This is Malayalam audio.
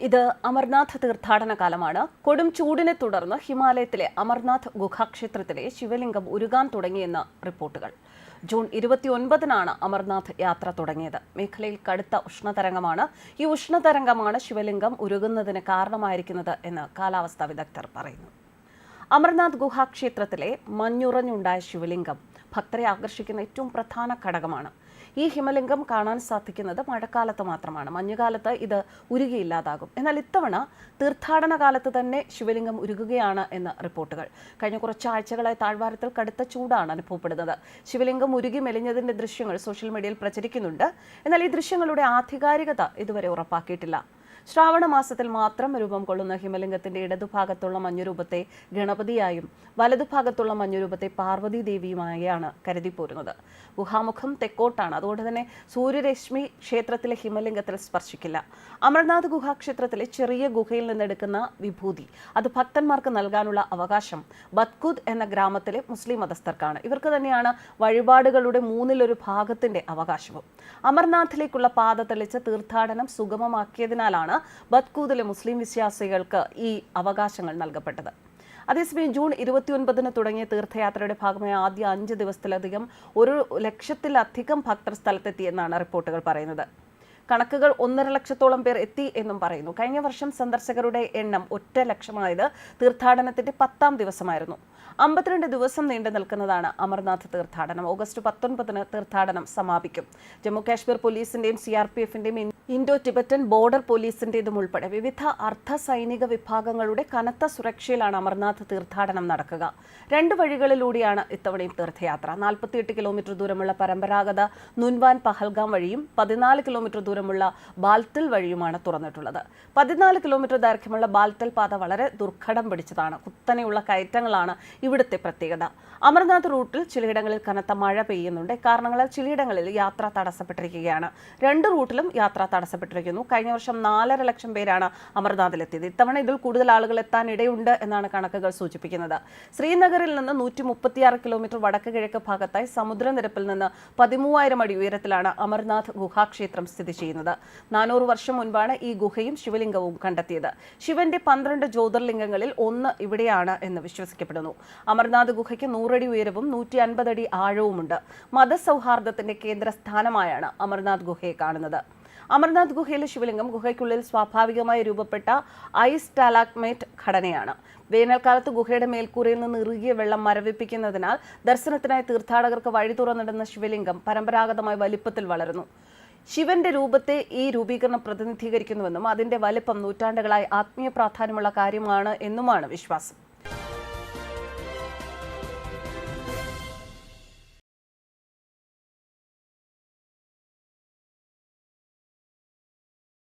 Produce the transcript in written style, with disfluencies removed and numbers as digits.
ഇത് അമർനാഥ് തീർത്ഥാടന കാലമാണ്. കൊടും ചൂടിനെ തുടർന്ന് ഹിമാലയത്തിലെ അമർനാഥ് ഗുഹാക്ഷേത്രത്തിലെ ശിവലിംഗം ഉരുകാൻ തുടങ്ങിയെന്ന് റിപ്പോർട്ടുകൾ. ജൂൺ 29-നാണ് അമർനാഥ് യാത്ര തുടങ്ങിയത്. മേഖലയിൽ കടുത്ത ഉഷ്ണതരംഗമാണ്. ഈ ഉഷ്ണതരംഗമാണ് ശിവലിംഗം ഉരുകുന്നതിന് കാരണമായിരിക്കുന്നത് എന്ന് കാലാവസ്ഥാ വിദഗ്ധർ പറയുന്നു. അമർനാഥ് ഗുഹാക്ഷേത്രത്തിലെ മഞ്ഞുറഞ്ഞുണ്ടായ ശിവലിംഗം ഭക്തരെ ആകർഷിക്കുന്ന ഏറ്റവും പ്രധാന ഘടകമാണ്. ഈ ഹിമലിംഗം കാണാൻ സാധിക്കുന്നത് മഴക്കാലത്ത് മാത്രമാണ്. മഞ്ഞുകാലത്ത് ഇത് ഉരുകിയില്ലാതാകും. എന്നാൽ ഇത്തവണ തീർത്ഥാടന കാലത്ത് തന്നെ ശിവലിംഗം ഉരുകുകയാണ് എന്ന് റിപ്പോർട്ടുകൾ. കഴിഞ്ഞ കുറച്ചാഴ്ചകളായി താഴ്വാരത്തിൽ കടുത്ത ചൂടാണ് അനുഭവപ്പെടുന്നത്. ശിവലിംഗം ഉരുകി മെലിഞ്ഞതിന്റെ ദൃശ്യങ്ങൾ സോഷ്യൽ മീഡിയയിൽ പ്രചരിക്കുന്നുണ്ട്. എന്നാൽ ഈ ദൃശ്യങ്ങളുടെ ആധികാരികത ഇതുവരെ ഉറപ്പാക്കിയിട്ടില്ല. ശ്രാവണ മാസത്തിൽ മാത്രം രൂപം കൊള്ളുന്ന ഹിമലിംഗത്തിന്റെ ഇടതുഭാഗത്തുള്ള മഞ്ഞുരൂപത്തെ ഗണപതിയായും വലതുഭാഗത്തുള്ള മഞ്ഞുരൂപത്തെ പാർവതി ദേവിയുമായാണ് കരുതിപ്പോരുന്നത്. ഗുഹാമുഖം തെക്കോട്ടാണ്. അതുകൊണ്ട് തന്നെ സൂര്യരശ്മി ക്ഷേത്രത്തിലെ ഹിമലിംഗത്തിൽ സ്പർശിക്കില്ല. അമർനാഥ് ഗുഹാക്ഷേത്രത്തിലെ ചെറിയ ഗുഹയിൽ നിന്നെടുക്കുന്ന വിഭൂതി അത് ഭക്തന്മാർക്ക് നൽകാനുള്ള അവകാശം ബത്കൂദ് എന്ന ഗ്രാമത്തിലെ മുസ്ലിം മതസ്ഥർക്കാണ്. ഇവർക്ക് തന്നെയാണ് വഴിപാടുകളുടെ 1/3 ഭാഗത്തിന്റെ അവകാശവും. അമർനാഥിലേക്കുള്ള പാത തെളിച്ച് തീർത്ഥാടനം സുഗമമാക്കിയതിനാലാണ് ബത്കൂദിലെ മുസ്ലിം വിശ്വാസികൾക്ക് ഈ അവകാശങ്ങൾ നൽകപ്പെട്ടത്. അതേസമയം ജൂൺ 29-ന് തുടങ്ങിയ തീർത്ഥയാത്രയുടെ ഭാഗമായ ആദ്യ 5 ദിവസത്തിലധികം 1,00,000-ത്തിലധികം ഭക്തർ സ്ഥലത്തെത്തിയെന്നാണ് റിപ്പോർട്ടുകൾ പറയുന്നത്. കണക്കുകൾ 1.5 ലക്ഷത്തോളം പേർ എത്തി എന്നും പറയുന്നു. കഴിഞ്ഞ വർഷം സന്ദർശകരുടെ എണ്ണം 1,00,000 തീർത്ഥാടനത്തിന്റെ 10-ാം ദിവസമായിരുന്നു. 52 ദിവസം നീണ്ടു നിൽക്കുന്നതാണ് അമർനാഥ് തീർത്ഥാടനം. ഓഗസ്റ്റ് 19-ന് തീർത്ഥാടനം സമാപിക്കും. ജമ്മു കാശ്മീർ പോലീസിന്റെയും CRPF-ന്റെയും ഇൻഡോ ടിബറ്റൻ ബോർഡർ പോലീസിന്റേതും ഉൾപ്പെടെ വിവിധ അർദ്ധ സൈനിക വിഭാഗങ്ങളുടെ കനത്ത സുരക്ഷയിലാണ് അമർനാഥ് തീർത്ഥാടനം നടക്കുക. 2 വഴികളിലൂടെയാണ് ഇത്തവണയും തീർത്ഥയാത്ര. 48 കിലോമീറ്റർ ദൂരമുള്ള പരമ്പരാഗത നുൻവാൻ പഹൽഗാം വഴിയും 14 കിലോമീറ്റർ ദൂരമുള്ള ബാൽത്തൽ വഴിയുമാണ് തുറന്നിട്ടുള്ളത്. 14 കിലോമീറ്റർ ദൈർഘ്യമുള്ള ബാൽത്തൽ പാത വളരെ ദുർഘടം പിടിച്ചതാണ്. കുത്തനെയുള്ള കയറ്റങ്ങളാണ് ഇവിടുത്തെ പ്രത്യേകത. അമർനാഥ് റൂട്ടിൽ ചിലയിടങ്ങളിൽ കനത്ത മഴ പെയ്യുന്നുണ്ട്. കാരണങ്ങളാൽ ചിലയിടങ്ങളിൽ യാത്ര തടസ്സപ്പെട്ടിരിക്കുകയാണ്. 2 റൂട്ടിലും യാത്ര തടസ്സപ്പെട്ടിരിക്കുന്നു. കഴിഞ്ഞ വർഷം 4.5 ലക്ഷം പേരാണ് അമർനാഥിലെത്തിയത്. ഇത്തവണ ഇതിൽ കൂടുതൽ ആളുകൾ എത്താൻ ഇടയുണ്ട് എന്നാണ് കണക്കുകൾ സൂചിപ്പിക്കുന്നത്. ശ്രീനഗറിൽ നിന്ന് 136 കിലോമീറ്റർ വടക്ക് കിഴക്ക് ഭാഗത്തായി സമുദ്രനിരപ്പിൽ നിന്ന് 13,000 അടി ഉയരത്തിലാണ് അമർനാഥ് ഗുഹാക്ഷേത്രം സ്ഥിതി ചെയ്യുന്നത്. 400 വർഷം മുൻപാണ് ഈ ഗുഹയും ശിവലിംഗവും കണ്ടെത്തിയത്. ശിവന്റെ 12 ജ്യോതിർലിംഗങ്ങളിൽ ഒന്ന് ഇവിടെയാണ് എന്ന് വിശ്വസിക്കപ്പെടുന്നു. അമർനാഥ് ഗുഹയ്ക്ക് 100 അടി ഉയരവും 150 അടി ആഴവുമുണ്ട്. മതസൗഹാർദ്ദത്തിന്റെ കേന്ദ്രസ്ഥാനമായാണ് അമർനാഥ് ഗുഹയെ കാണുന്നത്. അമർനാഥ് ഗുഹയിലെ ശിവലിംഗം ഗുഹയ്ക്കുള്ളിൽ സ്വാഭാവികമായി രൂപപ്പെട്ട ഐസ് സ്റ്റാലാഗ്മൈറ്റ് ഘടനയാണ്. വേനൽക്കാലത്ത് ഗുഹയുടെ മേൽക്കൂരയിൽ നിന്ന് ഇറുകിയ വെള്ളം മരവിപ്പിക്കുന്നതിനാൽ ദർശനത്തിനായി തീർത്ഥാടകർക്ക് വഴി തുറന്നിടുന്ന ശിവലിംഗം പരമ്പരാഗതമായി വലിപ്പത്തിൽ വളരുന്നു. ശിവന്റെ രൂപത്തെ ഈ രൂപീകരണം പ്രതിനിധീകരിക്കുന്നുവെന്നും അതിന്റെ വലിപ്പം നൂറ്റാണ്ടുകളായി ആത്മീയ പ്രാധാന്യമുള്ള കാര്യമാണ് എന്നുമാണ് വിശ്വാസം.